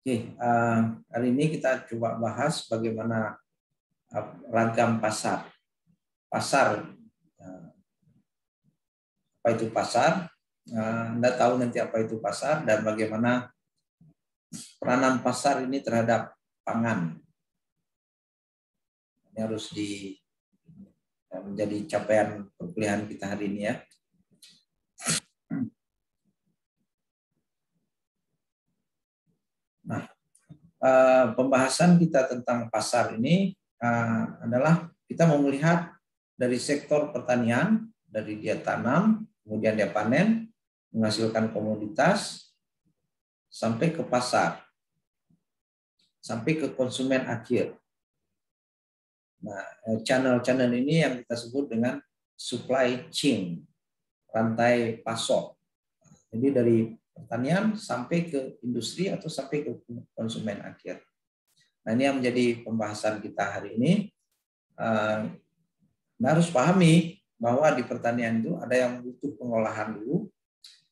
Oke, hari ini kita coba bahas bagaimana ragam pasar. Pasar, apa itu pasar? Anda tahu nanti apa itu pasar dan bagaimana peranan pasar ini terhadap pangan. Ini harus menjadi capaian perkuliahan kita hari ini ya. Nah, pembahasan kita tentang pasar ini adalah kita mau melihat dari sektor pertanian, dari dia tanam, kemudian dia panen, menghasilkan komoditas, sampai ke pasar, sampai ke konsumen akhir. Nah, channel-channel ini yang kita sebut dengan supply chain, rantai pasok. Jadi dari pertanian sampai ke industri atau sampai ke konsumen akhir. Nah, ini yang menjadi pembahasan kita hari ini. Anda harus pahami bahwa di pertanian itu ada yang butuh pengolahan dulu,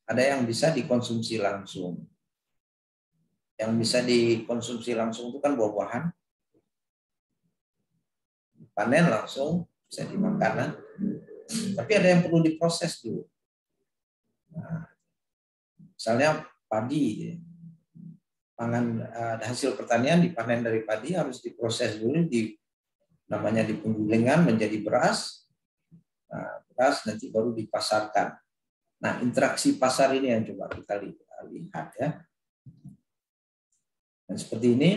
ada yang bisa dikonsumsi langsung. Yang bisa dikonsumsi langsung itu kan buah-buahan, panen langsung bisa dimakan. Tapi ada yang perlu diproses dulu. Nah, misalnya padi, pangan hasil pertanian dipanen dari padi harus diproses dulu, namanya di penggilingan menjadi beras. Nah, beras nanti baru dipasarkan. Nah, interaksi pasar ini yang coba kita lihat ya. Dan seperti ini,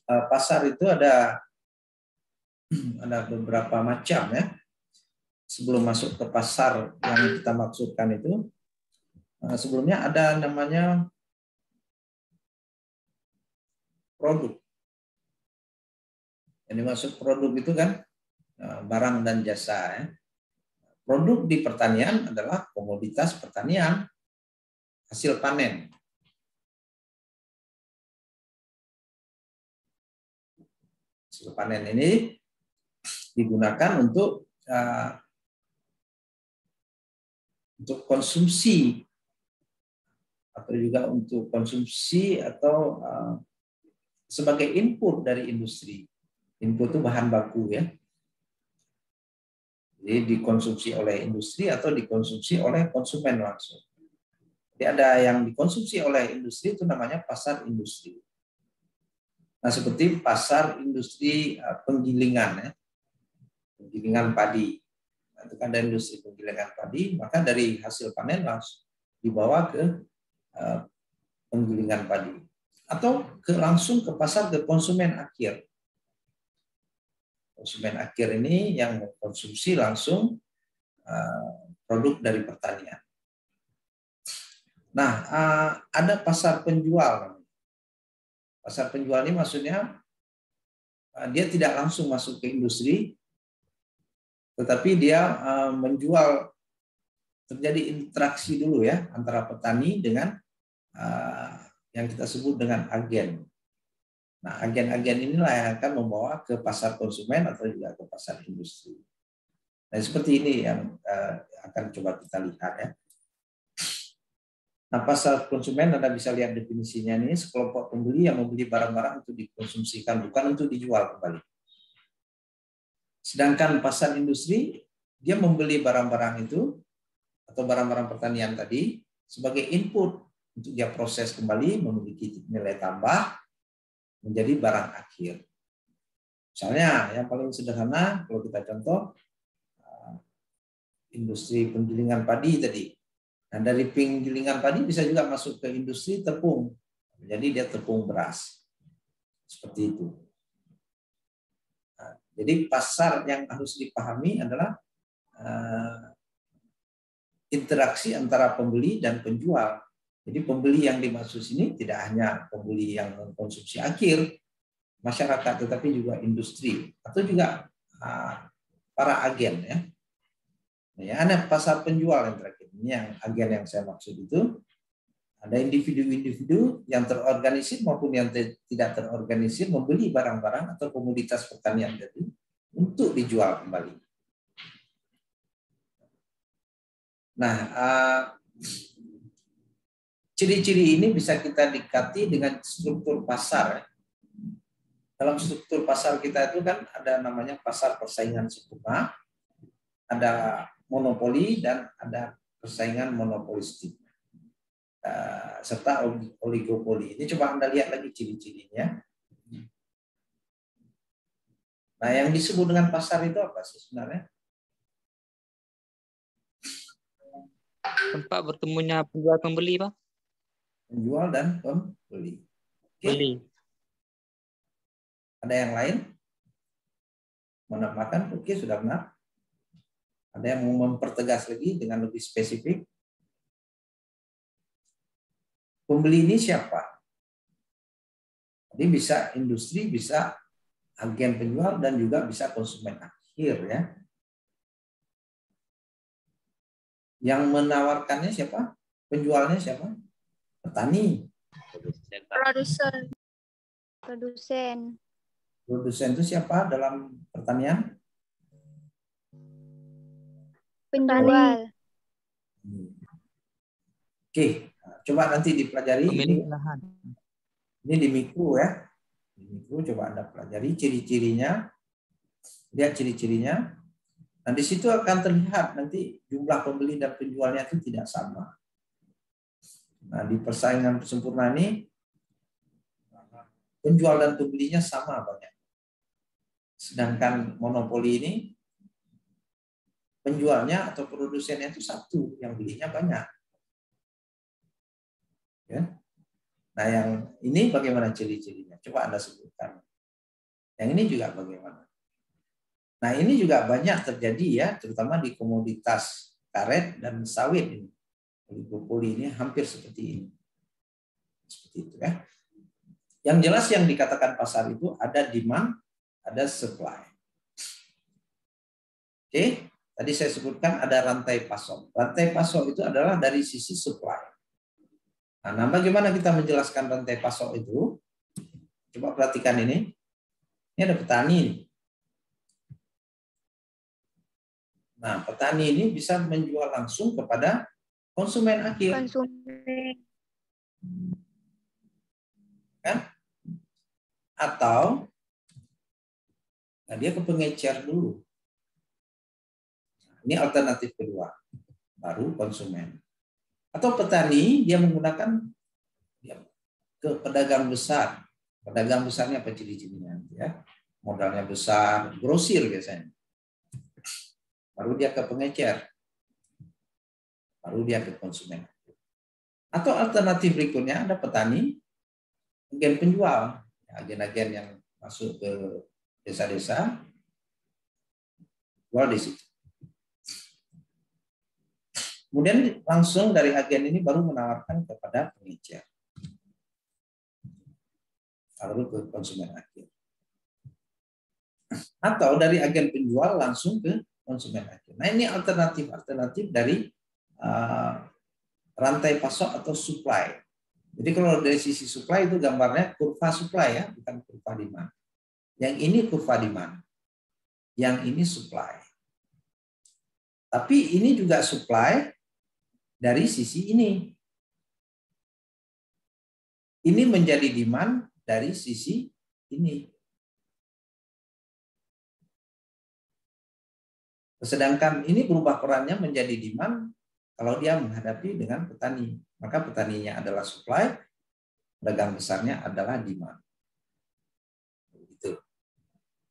pasar itu ada beberapa macam ya. Sebelum masuk ke pasar yang kita maksudkan itu, sebelumnya ada namanya produk. Yang dimaksud produk itu kan barang dan jasa ya. Produk di pertanian adalah komoditas pertanian, hasil panen. Hasil panen ini digunakan untuk konsumsi atau juga untuk konsumsi atau sebagai input dari industri. Input itu bahan baku ya. Jadi dikonsumsi oleh industri atau dikonsumsi oleh konsumen langsung. Jadi ada yang dikonsumsi oleh industri itu namanya pasar industri. Nah, seperti pasar industri penggilingan ya. Penggilingan padi. Nah, itu kan ada industri penggilingan padi, maka dari hasil panen langsung dibawa ke penggilingan padi atau langsung ke pasar ke konsumen akhir. Konsumen akhir ini yang mengkonsumsi langsung produk dari pertanian. Nah, ada pasar penjual. Pasar penjual ini maksudnya dia tidak langsung masuk ke industri, tetapi dia menjual, terjadi interaksi dulu ya antara petani dengan yang kita sebut dengan agen. Nah, agen-agen inilah yang akan membawa ke pasar konsumen atau juga ke pasar industri. Nah, seperti ini yang akan coba kita lihat ya. Nah, pasar konsumen Anda bisa lihat definisinya ini, sekelompok pembeli yang membeli barang-barang untuk dikonsumsikan, bukan untuk dijual kembali. Sedangkan pasar industri, dia membeli barang-barang itu atau barang-barang pertanian tadi sebagai input untuk dia proses kembali, memiliki nilai tambah, menjadi barang akhir. Misalnya yang paling sederhana, kalau kita contoh, industri penggilingan padi tadi. Nah, dari penggilingan padi bisa juga masuk ke industri tepung. Jadi dia tepung beras. Seperti itu. Nah, jadi pasar yang harus dipahami adalah interaksi antara pembeli dan penjual. Jadi pembeli yang dimaksud sini tidak hanya pembeli yang mengkonsumsi akhir masyarakat, tetapi juga industri atau juga para agen ya. Nah, ada pasar penjual yang terakhir. Ini yang agen yang saya maksud itu. Ada individu-individu yang terorganisir maupun yang tidak terorganisir membeli barang-barang atau komoditas pertanian tadi untuk dijual kembali. Nah, ciri-ciri ini bisa kita dekati dengan struktur pasar. Dalam struktur pasar kita itu kan ada namanya pasar persaingan sempurna, ada monopoli, dan ada persaingan monopolistik, serta oligopoli. Ini coba Anda lihat lagi ciri-cirinya. Nah, yang disebut dengan pasar itu apa sih sebenarnya? Tempat bertemunya penjual pembeli, Pak. Penjual dan pembeli. Oke. Beli. Ada yang lain? Menambahkan? Oke, sudah benar. Ada yang mau mempertegas lagi dengan lebih spesifik? Pembeli ini siapa? Jadi bisa industri, bisa agen penjual, dan juga bisa konsumen akhir, ya. Yang menawarkannya siapa? Penjualnya siapa? Petani. Produsen. Produsen. Produsen itu siapa dalam pertanian? Penjual. Oke, coba nanti dipelajari. Pemilik lahan. Ini di mikro, ya. Di mikro coba Anda pelajari ciri-cirinya. Lihat ciri-cirinya. Nah, di situ akan terlihat nanti jumlah pembeli dan penjualnya itu tidak sama. Nah, di persaingan sempurna ini penjual dan pembelinya sama banyak. Sedangkan monopoli ini penjualnya atau produsennya itu satu, yang belinya banyak. Ya. Nah, yang ini bagaimana ciri-cirinya? Coba Anda sebutkan. Yang ini juga bagaimana? Nah, ini juga banyak terjadi, ya, terutama di komoditas karet dan sawit ini. Oligopoli ini hampir seperti ini. Seperti itu, ya. Yang jelas yang dikatakan pasar itu ada demand, ada supply. Oke, tadi saya sebutkan ada rantai pasok. Rantai pasok itu adalah dari sisi supply. Nah, bagaimana kita menjelaskan rantai pasok itu? Coba perhatikan ini. Ini ada petani. Nah, petani ini bisa menjual langsung kepada konsumen akhir. Konsumen. Kan? Atau nah, dia ke pengecer dulu. Ini alternatif kedua. Baru konsumen. Atau petani dia menggunakan ke pedagang besar. Pedagang besarnya apa ciri-cirinya? Ya, modalnya besar, grosir biasanya. Baru dia ke pengecer. Baru dia ke konsumen. Atau alternatif berikutnya ada petani, agen penjual, agen-agen yang masuk ke desa-desa, jual di situ. Kemudian langsung dari agen ini baru menawarkan kepada pengecer. Lalu ke konsumen akhir. Atau dari agen penjual langsung ke konsumen akhir. Nah, ini alternatif dari rantai pasok atau supply. Jadi kalau dari sisi supply itu gambarnya kurva supply, ya, bukan kurva demand. Yang ini kurva demand. Yang ini supply. Tapi ini juga supply dari sisi ini. Ini menjadi demand dari sisi ini. Sedangkan ini berubah perannya menjadi demand kalau dia menghadapi dengan petani. Maka petaninya adalah supply, pedagang besarnya adalah demand. Begitu.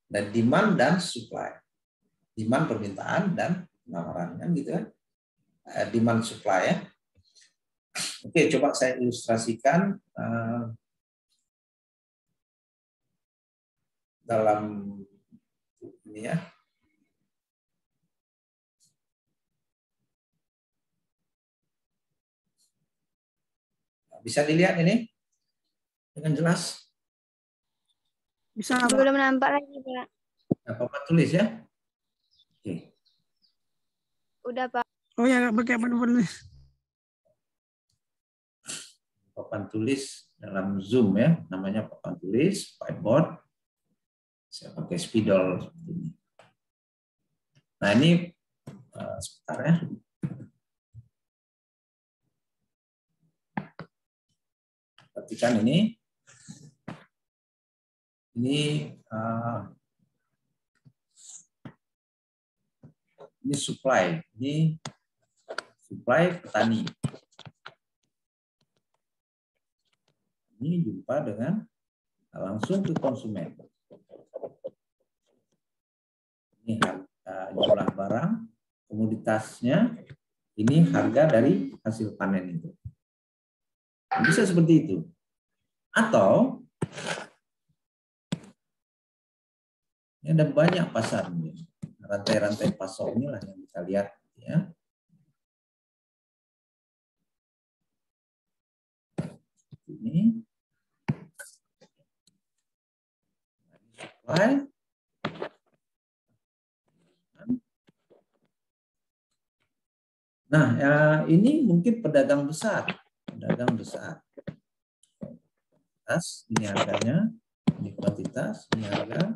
Dan demand dan supply. Demand permintaan dan penawaran, kan gitu kan. Demand supply, ya. Oke, coba saya ilustrasikan dalam ini, ya. Bisa dilihat ini dengan jelas? Bisa, belum nampak lagi, Pak. Nah, papan tulis, ya. Oke. Udah, Pak. Oh ya, pakai papan tulis. Papan tulis dalam Zoom, ya, namanya papan tulis, whiteboard. Saya pakai spidol seperti ini. Nah, ini sebentar, ya. Perhatikan ini supply, ini supply petani. Ini jumpa dengan langsung ke konsumen. Ini jumlah barang, komoditasnya, ini harga dari hasil panen itu. Bisa seperti itu. Atau ini ada banyak pasar, rantai-rantai pasok inilah yang kita lihat, ya. Ini supply. Nah, ini mungkin pedagang besar, Ini harganya, ini kuantitas, ini harga.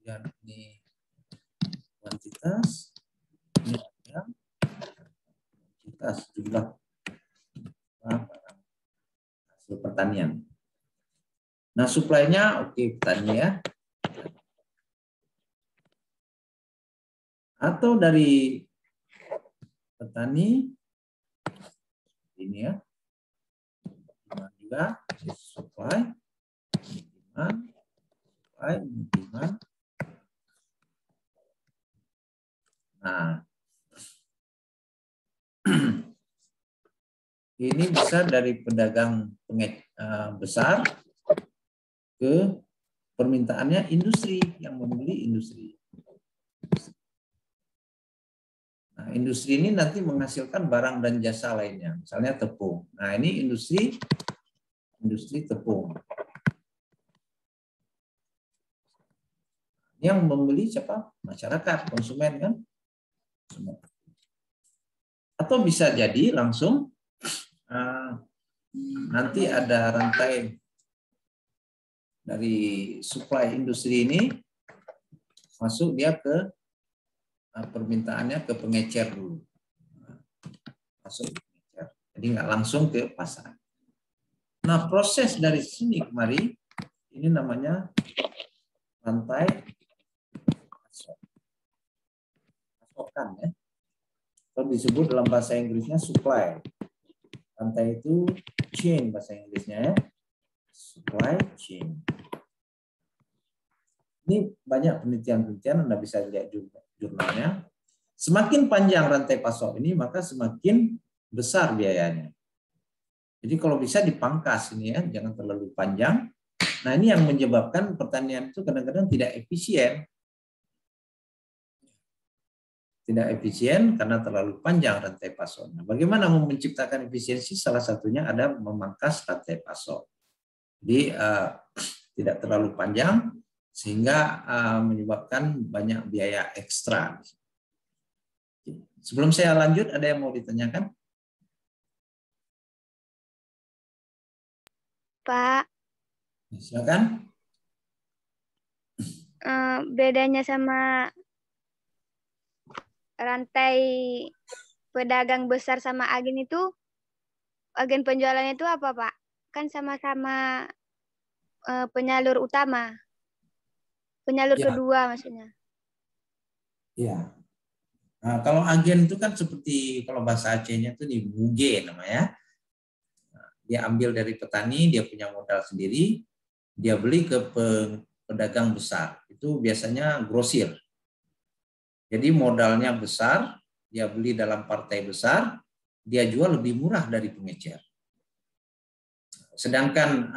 Dan ini kuantitas, ini harga, kuantitas jumlah hasil pertanian. Nah, suplainya oke, petani ya. Atau dari petani ini ya. Demand juga supply, demand. Nah, ini bisa dari pedagang besar ke permintaannya industri, yang membeli industri. Nah, industri ini nanti menghasilkan barang dan jasa lainnya, misalnya tepung. Nah, ini industri tepung. Yang membeli siapa? Masyarakat, konsumen kan? Atau bisa jadi langsung nanti ada rantai dari supply industri ini masuk dia ke permintaannya ke pengecer dulu. Masuk ke pengecer. Jadi nggak langsung ke pasar. Nah, proses dari sini kemari ini namanya rantai pasokan ya. Atau disebut dalam bahasa Inggrisnya supply. Rantai itu chain bahasa Inggrisnya ya. Supply chain. Ini banyak penelitian-penelitian, Anda bisa lihat jurnalnya. Semakin panjang rantai pasok ini, maka semakin besar biayanya. Jadi kalau bisa dipangkas ini ya, jangan terlalu panjang. Nah, ini yang menyebabkan pertanian itu kadang-kadang tidak efisien. Tidak efisien karena terlalu panjang rantai pasoknya. Bagaimana menciptakan efisiensi? Salah satunya ada memangkas rantai pasok. Jadi tidak terlalu panjang sehingga menyebabkan banyak biaya ekstra. Sebelum saya lanjut, ada yang mau ditanyakan? Pak, Silakan. bedanya sama rantai pedagang besar sama agen itu, agen penjualannya itu apa, Pak? Kan sama-sama penyalur utama. Penyalur Ya. kedua maksudnya. Ya. Nah, kalau agen itu kan seperti kalau bahasa Acehnya itu di muge namanya. Dia ambil dari petani, dia punya modal sendiri, dia beli ke pedagang besar. Itu biasanya grosir. Jadi modalnya besar, dia beli dalam partai besar, dia jual lebih murah dari pengecer. Sedangkan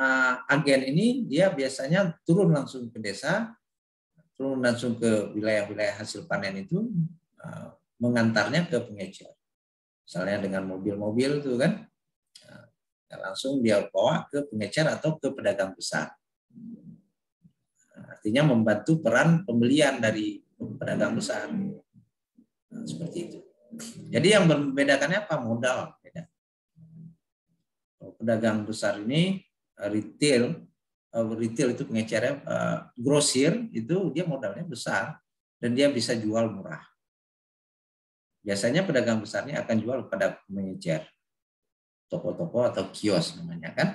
agen ini dia biasanya turun langsung ke desa, turun langsung ke wilayah-wilayah hasil panen itu, mengantarnya ke pengecer. Misalnya dengan mobil-mobil itu kan, langsung dia bawa ke pengecer atau ke pedagang besar. Artinya membantu peran pembelian dari pedagang besar. Nah, seperti itu. Jadi yang membedakannya apa? Modal. Pedagang besar ini retail itu pengecernya, grosir itu dia modalnya besar dan dia bisa jual murah. Biasanya pedagang besarnya akan jual pada pengecer. toko-toko atau kios namanya kan.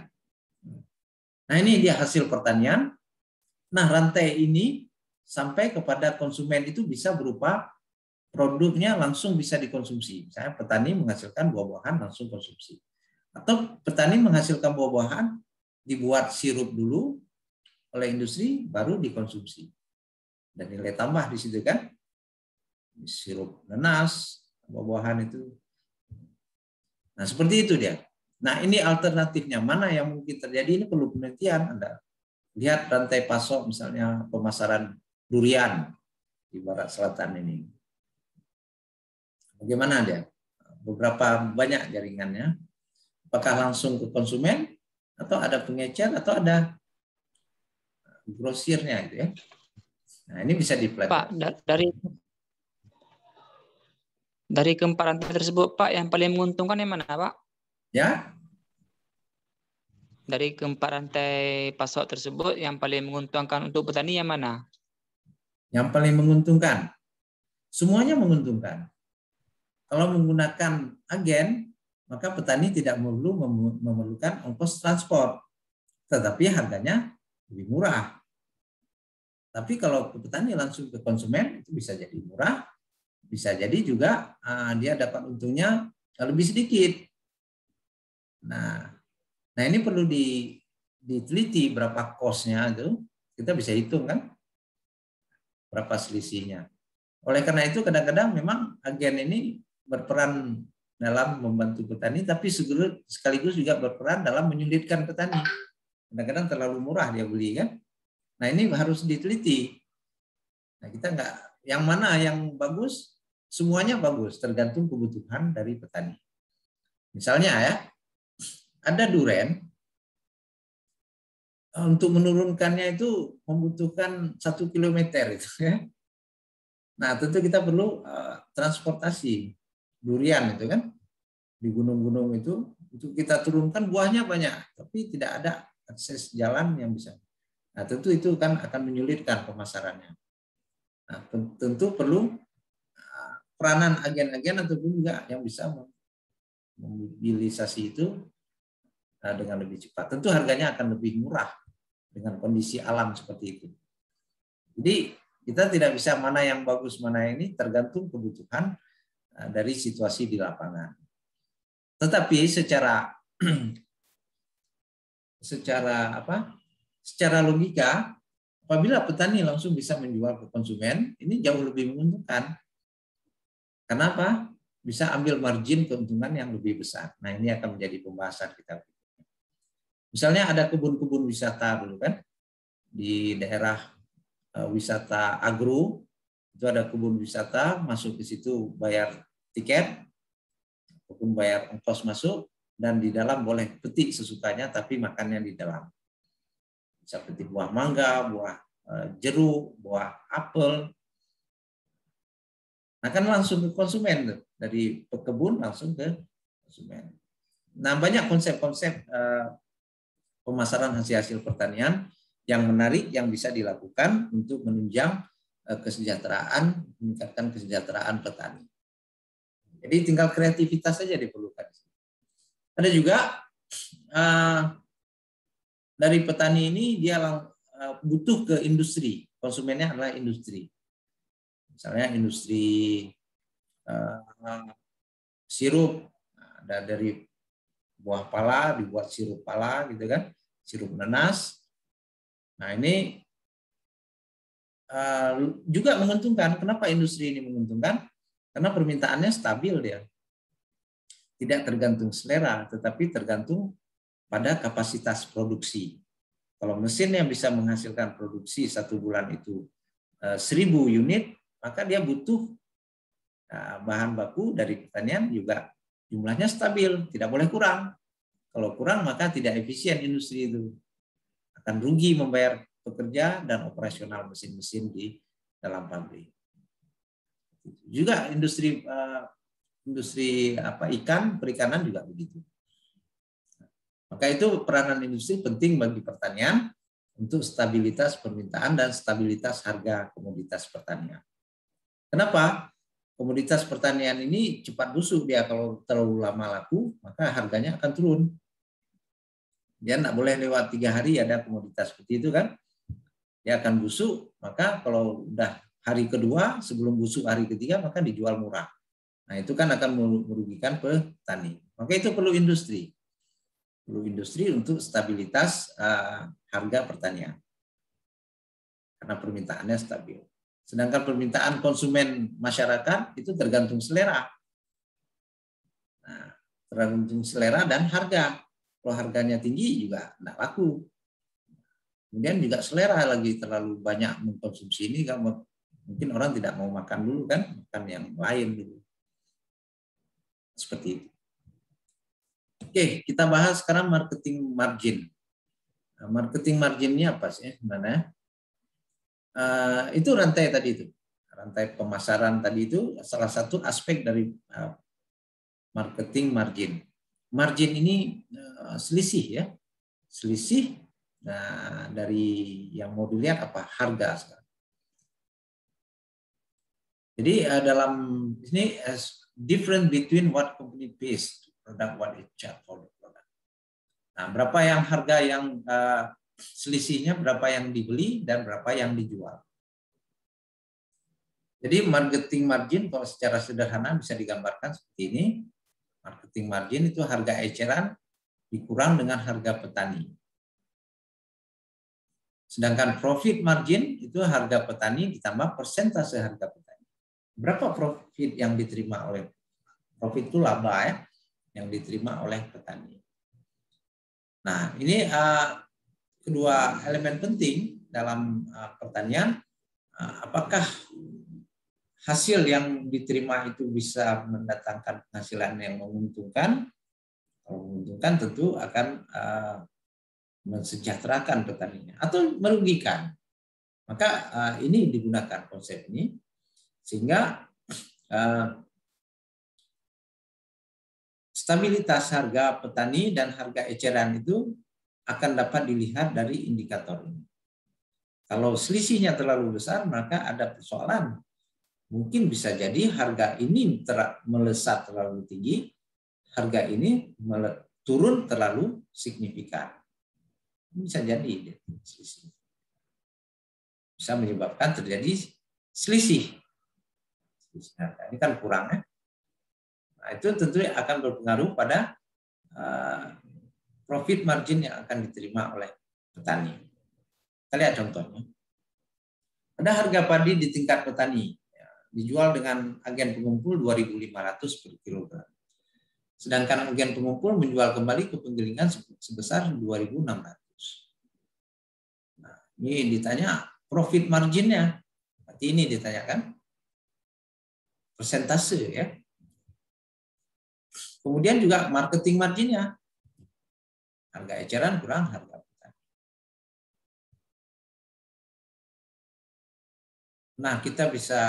Nah ini dia hasil pertanian. Nah rantai ini sampai kepada konsumen itu bisa berupa produknya langsung bisa dikonsumsi. Misalnya petani menghasilkan buah-buahan langsung konsumsi. Atau petani menghasilkan buah-buahan dibuat sirup dulu oleh industri baru dikonsumsi. Dan nilai tambah di situ kan. Sirup nanas, buah-buahan itu. Nah, seperti itu dia. Nah, ini alternatifnya. Mana yang mungkin terjadi ini perlu penelitian. Anda lihat rantai pasok misalnya pemasaran durian di barat selatan ini. Bagaimana dia? Beberapa banyak jaringannya. Apakah langsung ke konsumen atau ada pengecer atau ada grosirnya itu ya. Nah, ini bisa dipelajari. Pak, dari keempat rantai tersebut, Pak, yang paling menguntungkan yang mana, Pak? Ya. Dari keempat rantai pasok tersebut, yang paling menguntungkan untuk petani yang mana? Yang paling menguntungkan. Semuanya menguntungkan. Kalau menggunakan agen, maka petani tidak perlu memerlukan ongkos transport. Tetapi harganya lebih murah. Tapi kalau ke petani langsung ke konsumen, itu bisa jadi murah. Bisa jadi juga dia dapat untungnya lebih sedikit. Nah ini perlu diteliti berapa cost-nya itu. Kita bisa hitung kan berapa selisihnya. Oleh karena itu kadang-kadang memang agen ini berperan dalam membantu petani, tapi sekaligus juga berperan dalam menyulitkan petani. Kadang-kadang terlalu murah dia beli kan. Nah ini harus diteliti. Nah kita yang mana yang bagus? Semuanya bagus, tergantung kebutuhan dari petani. Misalnya ya, ada duren, untuk menurunkannya itu membutuhkan 1 kilometer itu ya. Nah tentu kita perlu transportasi durian itu kan di gunung-gunung itu untuk kita turunkan buahnya banyak, tapi tidak ada akses jalan yang bisa. Nah tentu itu kan akan menyulitkan pemasarannya. Nah tentu perlu peranan agen-agen ataupun juga yang bisa memobilisasi itu dengan lebih cepat. Tentu harganya akan lebih murah dengan kondisi alam seperti itu. Jadi kita tidak bisa mana yang bagus mana ini, tergantung kebutuhan dari situasi di lapangan. Tetapi secara logika, apabila petani langsung bisa menjual ke konsumen, ini jauh lebih menguntungkan. Kenapa? Bisa ambil margin keuntungan yang lebih besar. Nah ini akan menjadi pembahasan kita. Misalnya ada kebun-kebun wisata dulu kan, di daerah wisata agro, itu ada kebun wisata, masuk ke situ bayar tiket, ataupun bayar ongkos masuk, dan di dalam boleh petik sesukanya, tapi makannya di dalam. Bisa petik buah mangga, buah jeruk, buah apel. Nah kan langsung ke konsumen, dari pekebun langsung ke konsumen. Nah banyak konsep-konsep pemasaran hasil pertanian yang menarik yang bisa dilakukan untuk menunjang kesejahteraan, meningkatkan kesejahteraan petani. Jadi tinggal kreativitas saja diperlukan. Ada juga dari petani ini dia butuh ke industri, konsumennya adalah industri. Misalnya industri sirup, dari buah pala dibuat sirup pala gitu kan, sirup nanas. Nah ini juga menguntungkan. Kenapa industri ini menguntungkan? Karena permintaannya stabil dia. Tidak tergantung selera, tetapi tergantung pada kapasitas produksi. Kalau mesin yang bisa menghasilkan produksi 1 bulan itu 1000 unit, maka dia butuh bahan baku dari pertanian juga jumlahnya stabil, tidak boleh kurang. Kalau kurang maka tidak efisien industri itu. Akan rugi membayar pekerja dan operasional mesin-mesin di dalam pabrik. Juga industri ikan, perikanan juga begitu. Maka itu peranan industri penting bagi pertanian untuk stabilitas permintaan dan stabilitas harga komoditas pertanian. Kenapa? komoditas pertanian ini cepat busuk, dia kalau terlalu lama laku, maka harganya akan turun. Dia nggak boleh lewat 3 hari ada komoditas seperti itu kan, dia akan busuk, maka kalau udah hari kedua sebelum busuk hari ketiga maka dijual murah. Nah itu kan akan merugikan petani. Maka itu perlu industri untuk stabilitas harga pertanian karena permintaannya stabil. Sedangkan permintaan konsumen masyarakat itu tergantung selera. Nah, tergantung selera dan harga. Kalau harganya tinggi juga tidak laku. Kemudian juga selera lagi terlalu banyak mengkonsumsi ini, kan mungkin orang tidak mau makan dulu kan, makan yang lain dulu. Seperti itu. Oke, kita bahas sekarang marketing margin. Nah, marketing marginnya apa sih sebenarnya? Itu rantai tadi itu, rantai pemasaran tadi itu salah satu aspek dari marketing margin. Margin ini selisih ya, selisih. Nah, dari yang mau dilihat apa harga. Jadi dalam ini different between what company pays to product, what it charge for the product. Nah, berapa yang harga yang selisihnya, berapa yang dibeli dan berapa yang dijual. Jadi marketing margin kalau secara sederhana bisa digambarkan seperti ini. Marketing margin itu harga eceran dikurang dengan harga petani. Sedangkan profit margin itu harga petani ditambah persentase harga petani. Berapa profit yang diterima oleh, profit itu laba ya, yang diterima oleh petani. Nah ini kedua elemen penting dalam pertanian, apakah hasil yang diterima itu bisa mendatangkan penghasilan yang menguntungkan? Kalau menguntungkan tentu akan mensejahterakan petaninya, atau merugikan. Maka ini digunakan konsep ini sehingga stabilitas harga petani dan harga eceran itu akan dapat dilihat dari indikator ini. Kalau selisihnya terlalu besar, maka ada persoalan. Mungkin bisa jadi harga ini melesat terlalu tinggi, harga ini turun terlalu signifikan. Bisa jadi selisih. Bisa menyebabkan terjadi selisih. Ini kan kurang ya. Nah, itu tentu akan berpengaruh pada profit margin yang akan diterima oleh petani. Kita lihat contohnya. Ada harga padi di tingkat petani, dijual dengan agen pengumpul 2.500 per kilogram. Sedangkan agen pengumpul menjual kembali ke penggilingan sebesar 2.600. Nah, ini ditanya profit marginnya. Berarti ini ditanyakan persentase ya. Kemudian juga marketing marginnya. Harga eceran kurang harga petani. Nah, kita bisa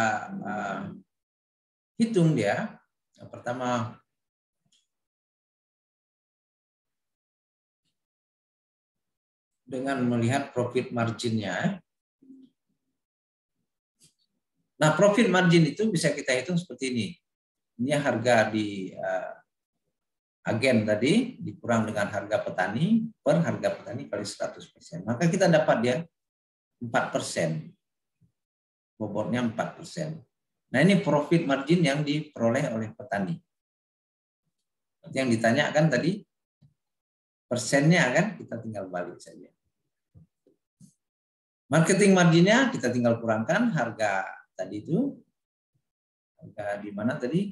hitung dia. Yang pertama, dengan melihat profit marginnya. Nah, profit margin itu bisa kita hitung seperti ini. Ini harga di agen tadi dikurang dengan harga petani per harga petani kali 100%. Maka kita dapat dia 4%. Bobotnya 4%. Nah, ini profit margin yang diperoleh oleh petani. Yang ditanyakan tadi persennya kan kita tinggal balik saja. Marketing marginnya kita tinggal kurangkan harga tadi itu. Harga di mana tadi?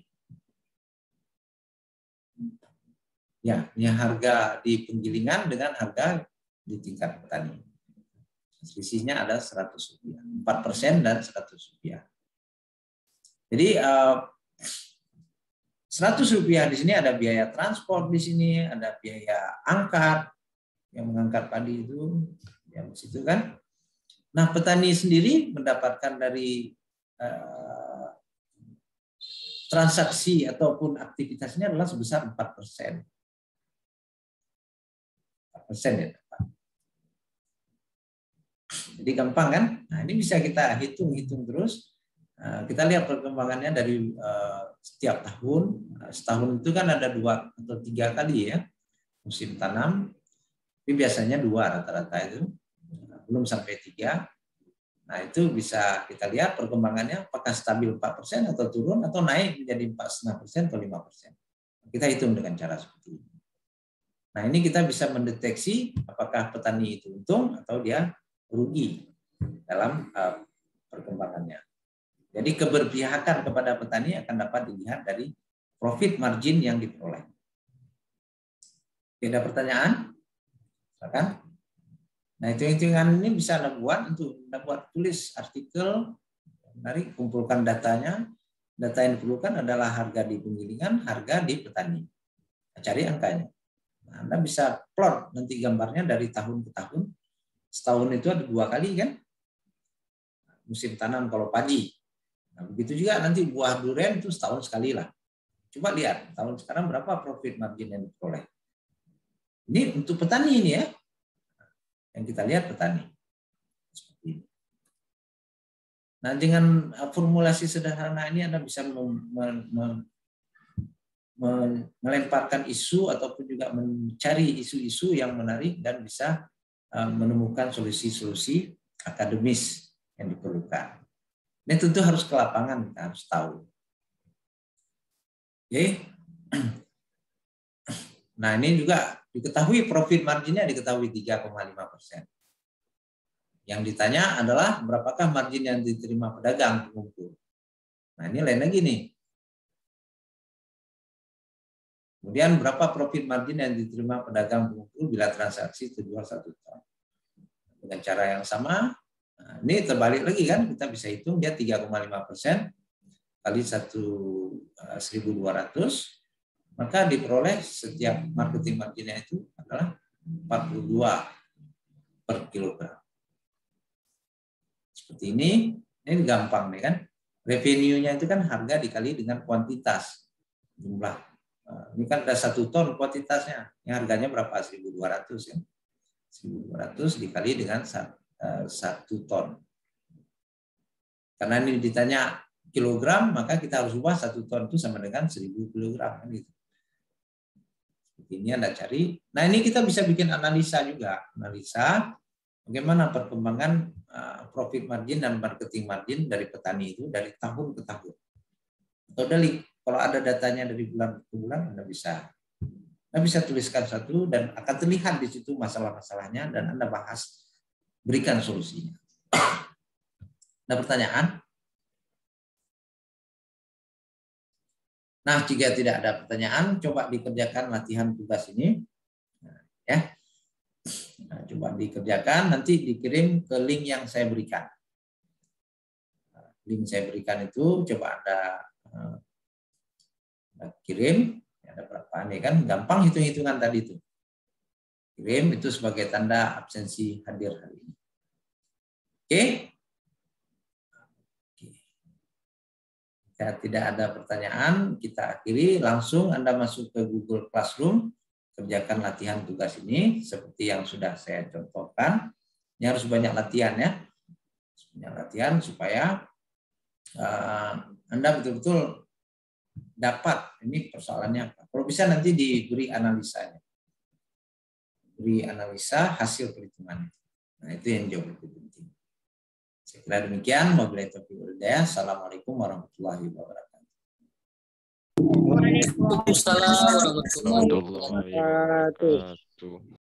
Ya, ini harga di penggilingan dengan harga di tingkat petani. Selisihnya ada Rp100. 4% dan Rp100. Jadi Rp100 di sini ada biaya transport di sini, ada biaya angkat yang mengangkat padi itu, yang di situ kan. Nah, petani sendiri mendapatkan dari transaksi ataupun aktivitasnya adalah sebesar 4%. 4% ya. Jadi gampang kan? Nah, ini bisa kita hitung terus. Kita lihat perkembangannya dari setiap tahun. Setahun itu kan ada 2 atau 3 kali ya musim tanam. Tapi biasanya 2 rata-rata itu, belum sampai 3. Nah itu bisa kita lihat perkembangannya apakah stabil 4% atau turun atau naik menjadi 4,5% atau 5%. Kita hitung dengan cara seperti ini. Nah ini kita bisa mendeteksi apakah petani itu untung atau dia rugi dalam perkembangannya. Jadi keberpihakan kepada petani akan dapat dilihat dari profit margin yang diperoleh. Ada pertanyaan? Silakan. Nah, hitung-hitungan ini bisa Anda buat untuk Anda buat tulis artikel, mari kumpulkan datanya. Data yang diperlukan adalah harga di penggilingan, harga di petani. Nah, cari angkanya. Nah, Anda bisa plot nanti gambarnya dari tahun ke tahun. Setahun itu ada 2 kali kan? Musim tanam kalau padi. Nah, begitu juga nanti buah durian itu setahun sekali lah. Coba lihat tahun sekarang berapa profit margin yang diperoleh. Ini untuk petani ini ya. Yang kita lihat petani. Seperti ini. Nah, dengan formulasi sederhana ini Anda bisa melemparkan isu ataupun juga mencari isu-isu yang menarik dan bisa menemukan solusi-solusi akademis yang diperlukan. Ini tentu harus ke lapangan, kita harus tahu. Oke. Nah, ini juga diketahui profit marginnya diketahui 3,5%. Yang ditanya adalah berapakah margin yang diterima pedagang pengumpul. Nah, ini lain lagi nih. Kemudian berapa profit margin yang diterima pedagang pengumpul bila transaksi terjual 1 ton. Dengan cara yang sama, nah, ini terbalik lagi kan, kita bisa hitung dia 3,5% kali 1.200. Maka diperoleh setiap marketing marginnya itu adalah 42 per kilogram. Seperti ini gampang nih kan. Revenue-nya itu kan harga dikali dengan kuantitas. Jumlah. Ini kan ada 1 ton kuantitasnya. Yang harganya berapa? 1.200 ya. 1.200 dikali dengan 1 ton. Karena ini ditanya kilogram, maka kita harus ubah 1 ton itu sama dengan 1.000 kilogram. Gitu. Ini Anda cari. Nah, ini kita bisa bikin analisa juga. Analisa bagaimana perkembangan profit margin dan marketing margin dari petani itu dari tahun ke tahun. Atau dari kalau ada datanya dari bulan ke bulan, Anda bisa tuliskan satu dan akan terlihat di situ masalah-masalahnya dan Anda bahas, berikan solusinya. Ada pertanyaan? Nah, jika tidak ada pertanyaan, coba dikerjakan latihan tugas ini. Nah, ya. Nah, coba dikerjakan, nanti dikirim ke link yang saya berikan. Link saya berikan itu coba Anda kirim. Ada berapa nih kan? Gampang hitung-hitungan tadi itu. Kirim itu sebagai tanda absensi hadir hari ini. Oke? Jika tidak ada pertanyaan, kita akhiri. Langsung Anda masuk ke Google Classroom, kerjakan latihan tugas ini seperti yang sudah saya contohkan. Ini harus banyak latihan ya, banyak latihan supaya Anda betul-betul dapat ini persoalannya apa. Kalau bisa nanti diberi analisanya, beri analisa hasil perhitungan. Nah itu yang jauh lebih penting. Saya kira demikian. Assalamualaikum warahmatullahi wabarakatuh. Waalaikumsalam warahmatullahi wabarakatuh.